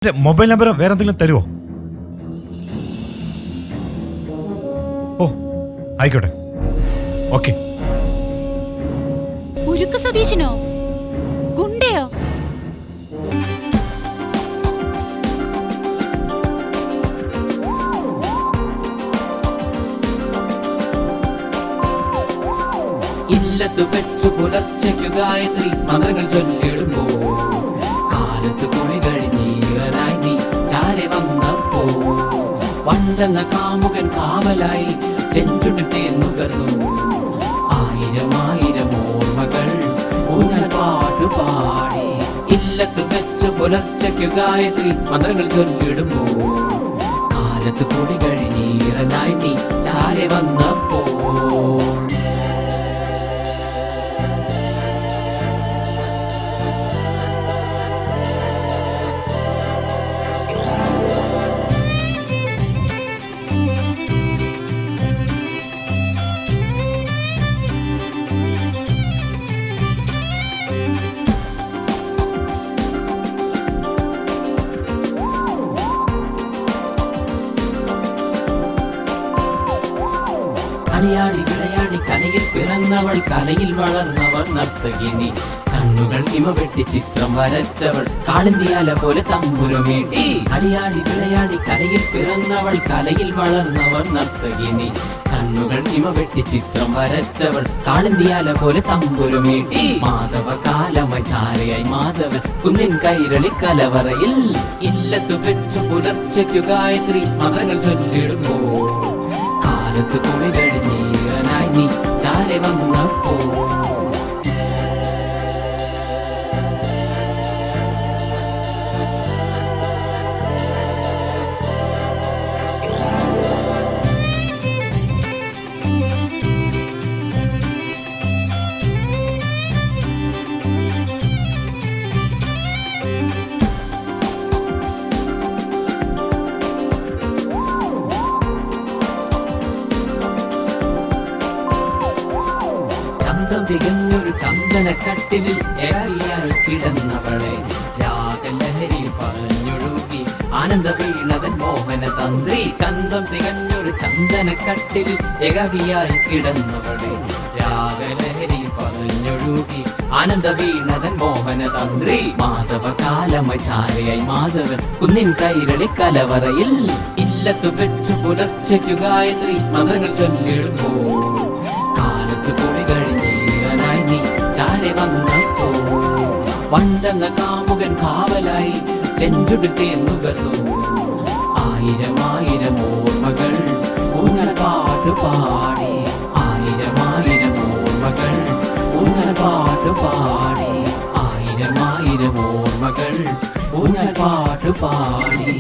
Mobile number വേറെ എന്തെങ്കിലും തരുമോ? ഓ ആയിക്കോട്ടെ, ഓക്കെ. ഉരുക്ക് സതീശനോ? ഗുണ്ടയോ? ഇല്ലത്തു വെച്ചു പുലർച്ചയ്ക്കു ഗായത്രി മന്ത്രങ്ങൾ ചൊല്ലിടുമ്പോ കാലത്ത് കുളി കഴിഞ്ഞീറനായി നീ ചാരെ വന്നപ്പോ പണ്ടെന്ന കാമുകൻ കാവലായി ചെഞ്ചുടുത്തേ നുകർന്നു. ആയിരം ആയിരം ഓർമ്മകൾ ഊഞ്ഞൽ പാട്ടുപാടി. ഇല്ലത്തു വെച്ചു പുലർച്ചയ്ക്കു ഗായത്രി മന്ത്രങ്ങൾ ചൊല്ലിടുമ്പോ കാലത്ത് കുളി കഴിഞ്ഞീറനായി നീ ചാരെ വന്നപ്പോ കളിയാടി വിളയാടി കലയിൽ പിറന്നവൾ കലയിൽ വളർന്നവൾ നർത്തകിനി. കണ്ണുകൾ ഇമ വെട്ടി ചിത്രം വരച്ചവൾ കാളിന്തിയാല പോലെ തമ്പുരമേട്ടി. കളിയാടി വിളയാടി കലയിൽ പിറന്നവൾ കലയിൽ വളർന്നവൾ നർത്തകിനി. കണ്ണുകൾ ഇമ വെട്ടി ചിത്രം വരച്ചവൾ കാളിന്തിയാല പോലെ തമ്പുരമേട്ടി. മാധവ കാലമായി ധാരയായി മാധവൻ കുന്നിൻ കൈരളി കലവറയിൽ. ഇല്ലത്തു വെച്ചു പുലർച്ചയ്ക്കു ഗായത്രി മന്ത്രങ്ങൾ ചൊല്ലിടുമ്പോ കാലത്ത് കുളി കഴിഞ്ഞീറനായി നീ ചാരെ വന്നപ്പോ തികഞ്ഞൊരു ചന്ദനക്കട്ടിലിൽ ഏറിയായി കിടന്നവളെ രാഗലഹരി പറഞ്ഞൊഴുകി ആനന്ദ വീണതൻ മോഹന തന്ത്രി. ചന്തം തികഞ്ഞൊരു ചന്ദനക്കട്ടിലിൽ ഏകവിയായി കിടന്നവളെ രാഗലഹരി പറഞ്ഞൊഴുകി ആനന്ദ വീണതൻ മോഹന തന്ത്രി. മാധവ കാലമായി ചാരയായി മാധവൻ കുന്നിൻ കൈരളി കലവറയിൽ. ഇല്ലത്തു വെച്ചു പുലർച്ചയ്ക്കു ഗായത്രി മന്ത്രങ്ങൾ ചൊല്ലിടുമ്പോ കാലത്ത് കുളി കഴിഞ്ഞീറനായി നീ ചാരെ വന്നപ്പോ പണ്ടെന്ന കാമുകൻ കാവലായി ചെഞ്ചുടുത്തേ നുകർന്നു. ആയിരം ആയിരം ഓർമ്മകൾ ഊഞ്ഞൽ പാട്ടുപാടി. ആയിരം ആയിരം ഓർമ്മകൾ ഊഞ്ഞൽ പാട്ടുപാടി. ആയിരം ആയിരം ഓർമ്മകൾ ഊഞ്ഞൽ പാട്ടുപാടി.